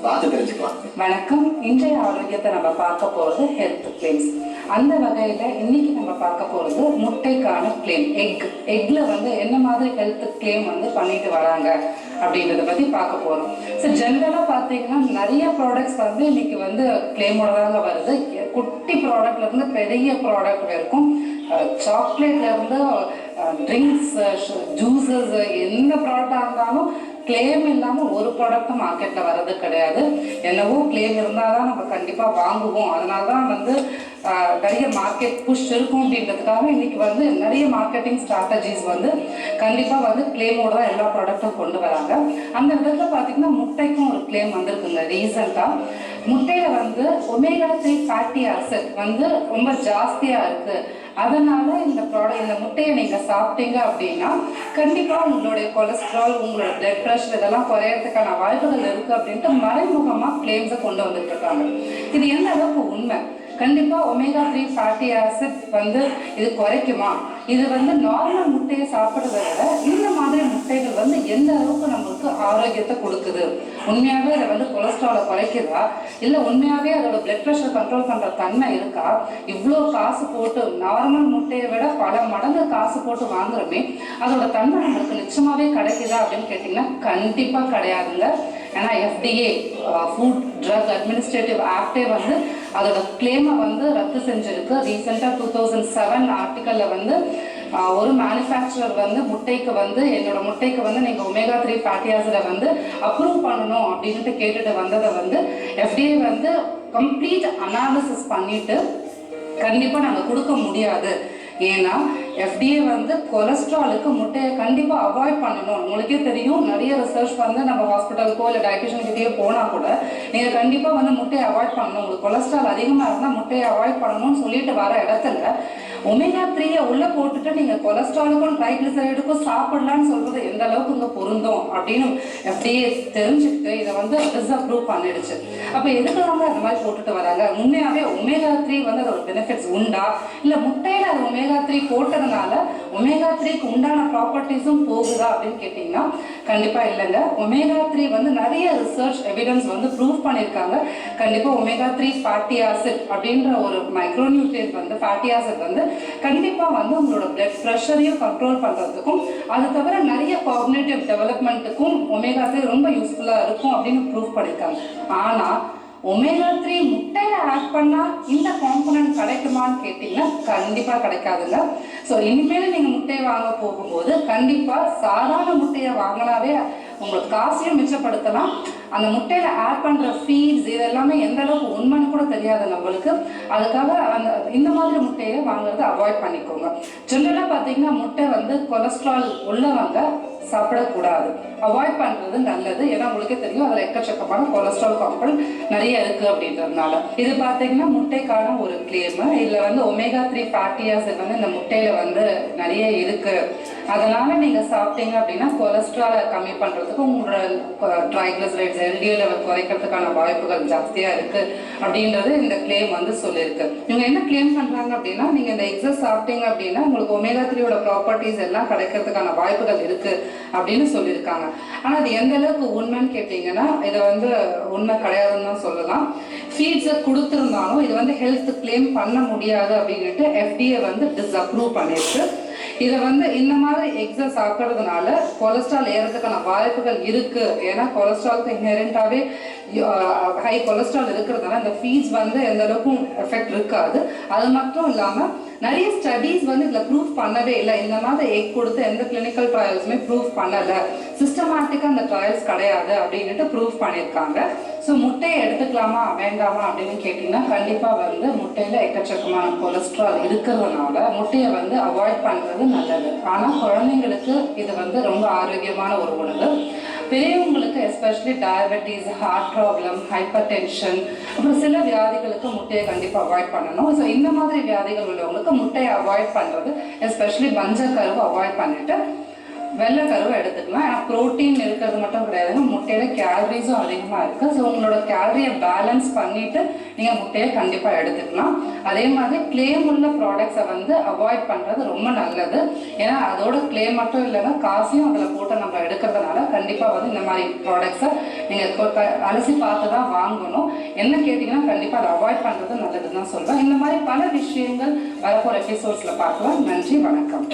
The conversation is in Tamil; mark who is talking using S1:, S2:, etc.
S1: பார்த்து தெரிஞ்சுக்கலாம்.
S2: வணக்கம். இன்றைய ஆரோக்கியத்தை நம்ம பார்க்க போகிறது ஹெல்த் கிளைம்ஸ். அந்த வகையில் இன்னைக்கு நம்ம பார்க்க போகிறது முட்டைக்கான கிளைம். எக்ல வந்து என்ன மாதிரி ஹெல்த் கிளைம் வந்து பண்ணிட்டு வராங்க அப்படின்றத பற்றி பார்க்க போகிறோம். ஸோ ஜென்ரலாக பார்த்தீங்கன்னா நிறைய ப்ராடக்ட்ஸ் வந்து இன்னைக்கு வந்து கிளைமோட தாங்க வருது. குட்டி ப்ராடக்ட்லேருந்து பெரிய ப்ராடக்ட் வரைக்கும், சாக்லேட்லேருந்து ட்ரிங்க்ஸ், ஜூஸஸ், எந்த ப்ராடக்டாக இருந்தாலும் கிளைம் இல்லாமல் ஒரு ப்ராடக்ட்டும் மார்க்கெட்டில் வர்றது கிடையாது. என்னவோ கிளைம் இருந்தால் தான் நம்ம கண்டிப்பாக வாங்குவோம். அதனால தான் வந்து நிறைய மார்க்கெட் புஷ் இருக்கும் அப்படின்றதுக்காக இன்னைக்கு வந்து நிறைய மார்க்கெட்டிங் ஸ்ட்ராட்டஜிஸ் வந்து கண்டிப்பாக வந்து கிளைமோட தான் எல்லா ப்ராடக்ட்டும் கொண்டு வராங்க. அந்த விதத்தில் பார்த்தீங்கன்னா முட்டைக்கும் ஒரு கிளைம் வந்திருக்குங்க ரீசெண்டாக. முட்டையில் வந்து ஒமேகா-3 ஃபேட்டி ஆசிட் வந்து ரொம்ப ஜாஸ்தியாக இருக்குது. அதனால இந்த முட்டையை நீங்கள் சாப்பிட்டீங்க அப்படின்னா கண்டிப்பாக உங்களுடைய கொலஸ்ட்ரால், உங்களோட பிளட் ப்ரெஷர் இதெல்லாம் குறையறதுக்கான வாய்ப்புகள் இருக்குது அப்படின்ட்டு மறைமுகமாக கிளைம்ஸை கொண்டு வந்துட்டு இருக்காங்க. இது எந்த அளவுக்கு உண்மை? கண்டிப்பாக ஒமேகா-3 ஃபேட்டி ஆசிட் வந்து இது குறைக்குமா? இது வந்து நார்மல் முட்டையை சாப்பிட்றத விட இந்த மாதிரி முட்டைகள் வந்து எந்த அளவுக்கு நம்மளுக்கு ஆரோக்கியத்தை கொடுக்குது? உண்மையாகவே அதை வந்து கொலஸ்ட்ராலை குறைக்குதா, இல்லை உண்மையாகவே அதோட பிளட் ப்ரெஷர் கண்ட்ரோல் பண்ணுற தன்மை இருக்கா? இவ்வளோ காசு போட்டு நார்மல் முட்டையை விட பல மடங்கு காசு போட்டு வாங்குறோமே, அதோட தன்மை நம்மளுக்கு நிச்சயமாகவே கிடைக்குதா அப்படின்னு கேட்டிங்கன்னா கண்டிப்பாக கிடையாதுங்க. ஏன்னா FDA ஃபுட் ட்ரக் அட்மினிஸ்ட்ரேட்டிவ் ஆக்டே வந்து அதோட கிளைமை வந்து ரத்து செஞ்சிருக்கு. ரீசெண்டாக 2007 ஆர்டிக்கலில் வந்து ஒரு மேனுஃபேக்சரர் வந்து முட்டைக்கு வந்து என்னோட முட்டைக்கு வந்து நீங்கள் ஒமேகா-3 ஃபேட்டி ஆசிடை வந்து அப்ரூவ் பண்ணணும் அப்படின்ட்டு கேட்டுட்டு வந்ததை வந்து FDA வந்து கம்ப்ளீட் அனாலிசிஸ் பண்ணிட்டு கண்டிப்பாக நாங்கள் கொடுக்க முடியாது. ஏன்னா FDA வந்து கொலஸ்ட்ராலுக்கு முட்டையை கண்டிப்பாக அவாய்ட் பண்ணணும். உங்களுக்கே தெரியும், நிறைய ரிசர்ச் வந்து நம்ம ஹாஸ்பிட்டலுக்கோ இல்லை டயட்டிஷியன் கிட்டேயோ போனால் கூட நீங்கள் கண்டிப்பாக வந்து முட்டையை அவாய்ட் பண்ணணும். உங்களுக்கு கொலஸ்ட்ரால் அதிகமாக இருந்தால் முட்டையை அவாய்ட் பண்ணணும்னு சொல்லிட்டு வர இடத்துல ஒமேகா-3 உள்ளே போட்டுட்டு நீங்கள் கொலஸ்ட்ராலுக்கும் ட்ரைக்ளிசரைடுக்கும் சாப்பிடலான்னு சொல்கிறது எந்த அளவுக்கு இங்கே பொருந்தும் அப்படின்னு FDA தெரிஞ்சுக்கிட்டு இதை வந்து டிஸ்அப்ரூவ் பண்ணிடுச்சு. அப்போ எதுக்காக அந்த மாதிரி போட்டுட்டு வராங்க? உண்மையாகவே ஒமேகா-3 வந்து அதோட பெனிஃபிட்ஸ் உண்டா, இல்லை முட்டையில் அது ஒமேகா-3 போட்டதுனால ஒமேகா-3க்கு உண்டான ப்ராப்பர்ட்டிஸும் போகுதா அப்படின்னு கேட்டிங்கன்னா கண்டிப்பாக இல்லைங்க. ஒமேகா-3 வந்து நிறைய ரிசர்ச் எவிடன்ஸ் வந்து ப்ரூவ் பண்ணியிருக்காங்க. கண்டிப்பாக ஒமேகா-3 ஃபேட்டி ஆசிட் அப்படின்ற ஒரு மைக்ரோநியூட்ரியன்ட் வந்து ஃபேட்டி ஆசிட் வந்து கண்டிப்பாக வந்து உங்களோட பிளட் ப்ரெஷரையும் கண்ட்ரோல் பண்ணுறதுக்கும், அது தவிர நிறைய காக்னிட்டிவ் டெவலப்மெண்ட்டுக்கும் ஒமேகா-3 ரொம்ப யூஸ்ஃபுல்லாக இருக்கும் அப்படின்னு ப்ரூவ் பண்ணியிருக்காங்க. ஆனால் ஒமேகா-3 முட்டையில் ஆட் பண்ணால் இந்த காம்பனன்ட் கிடைக்குமான்னு கேட்டிங்கன்னா கண்டிப்பாக கிடைக்காதுங்க. ஸோ இனிமேல் நீங்கள் முட்டையை வாங்க போகும்போது கண்டிப்பாக சாதாரண முட்டையை வாங்கினாவே உங்களுக்கு காசையும் மிச்சப்படுத்தலாம். அந்த முட்டையில் ஆட் பண்ணுற ஃபீட்ஸ் இது எல்லாமே எந்த அளவுக்கு உண்மைன்னு கூட தெரியாது நம்மளுக்கு. அதுக்காக இந்த மாதிரி முட்டையை வாங்குறதை அவாய்ட் பண்ணிக்கோங்க. ஜென்ரலாக பார்த்தீங்கன்னா முட்டை வந்து கொலஸ்ட்ரால் உள்ளவங்க சாப்பிடக்கூடாது, அவாய்ட் பண்ணுறது நல்லது. ஏன்னா உங்களுக்கே தெரியும் அதில் எக்கச்சக்கமான கொலஸ்ட்ரால் காம்பனன்ட் நிறைய இருக்குது அப்படின்றதுனால. இது பார்த்தீங்கன்னா முட்டைக்கான ஒரு கிளைமு. இதில் வந்து ஒமேகா-3 ஃபேட்டி ஆசிட் வந்து இந்த முட்டையில் வந்து நிறைய இருக்குது. அதனால் நீங்கள் சாப்பிட்டீங்க அப்படின்னா கொலஸ்ட்ராலை கம்மி பண்ணுறதுக்கு, உங்களோட ட்ரைக்ளிசரைட்ஸ் LDL லெவல் குறைக்கிறதுக்கான வாய்ப்புகள் ஜாஸ்தியாக இருக்குது அப்படின்றது இந்த கிளைம் வந்து சொல்லியிருக்கு. இவங்க என்ன கிளைம் பண்ணுறாங்க அப்படின்னா, நீங்கள் இந்த எக்ஸஸ் சாப்பிட்டீங்க அப்படின்னா உங்களுக்கு ஒமேகா-3யோட ப்ராப்பர்ட்டிஸ் எல்லாம் கிடைக்கிறதுக்கான வாய்ப்புகள் இருக்குது அப்படின்னு சொல்லியிருக்காங்க. ஆனால் அது எந்த அளவுக்கு உண்மைன்னு கேட்டிங்கன்னா இதை வந்து உண்மை கிடையாதுன்னு தான் சொல்லலாம். ஃபீட்ஸை கொடுத்துருந்தாலும் இது வந்து ஹெல்த் கிளைம் பண்ண முடியாது அப்படின்ட்டு FDA வந்து டிஸ்அப்ரூவ் பண்ணியிருக்கு. இதை வந்து இந்த மாதிரி எக்ஸை சாப்பிட்றதுனால கொலஸ்ட்ரால் ஏறதுக்கான வாய்ப்புகள் இருக்குது. ஏன்னா கொலஸ்ட்ராலுக்கு இன்ஹெரண்டாகவே ஹை கொலஸ்ட்ரால் இருக்கிறதுனால இந்த ஃபீட்ஸ் வந்து எந்த அளவுக்கும் எஃபெக்ட் இருக்காது. அது மட்டும் இல்லாமல் நிறைய ஸ்டடீஸ் வந்து இதில் ப்ரூவ் பண்ணவே இல்லை. இந்த மாதிரி எக் கொடுத்து எந்த கிளினிக்கல் ட்ரையல்ஸுமே ப்ரூவ் பண்ணலை, சிஸ்டமேட்டிக்காக அந்த ட்ரையல்ஸ் கிடையாது அப்படின்ட்டு ப்ரூவ் பண்ணியிருக்காங்க. ஸோ முட்டையை எடுத்துக்கலாமா வேண்டாமா அப்படின்னு கேட்டிங்கன்னா கண்டிப்பாக வந்து முட்டையில் எக்கச்சக்கமான கொலஸ்ட்ரால் இருக்கிறதுனால முட்டையை வந்து அவாய்ட் பண்ணுறது நல்லது. ஆனால் குழந்தைங்களுக்கு இது வந்து ரொம்ப ஆரோக்கியமான ஒரு உணவு. பெரியவங்களுக்கு especially diabetes, heart problem, hypertension, அப்புறம் சில வியாதிகளுக்கு முட்டையை கண்டிப்பாக அவாய்ட் பண்ணணும். ஸோ இந்த மாதிரி வியாதிகள் உள்ளவங்களுக்கு முட்டையை அவாய்ட் பண்ணுறது, எஸ்பெஷலி மஞ்சள் கருவை அவாய்ட் பண்ணிவிட்டு வெள்ளைக்கருவை எடுத்துக்கலாம். ஏன்னா ப்ரோட்டீன் இருக்கிறது மட்டும் கிடையாதுங்க, முட்டையில கேலரிஸும் அதிகமாக இருக்குது. ஸோ உங்களோட கேலரியை பேலன்ஸ் பண்ணிவிட்டு நீங்கள் முட்டையை கண்டிப்பாக எடுத்துக்கலாம். அதே மாதிரி க்ளேம் உள்ள ப்ராடக்ட்ஸை வந்து அவாய்ட் பண்ணுறது ரொம்ப நல்லது. ஏன்னா அதோட க்ளேம் மட்டும் இல்லைங்க, காஃபியும் அதில் போட்டு நம்ம எடுக்கிறதுனால கண்டிப்பாக வந்து இந்த மாதிரி ப்ராடக்ட்ஸை நீங்கள் அலசி பார்த்து தான் வாங்கணும். என்ன கேட்டிங்கன்னா கண்டிப்பாக அதை அவாய்ட் பண்ணுறது நல்லதுன்னு தான் சொல்வேன். இந்த மாதிரி பல விஷயங்கள் வரப்போகிற எபிசோட்ஸில் பார்க்கலாம். நன்றி, வணக்கம்.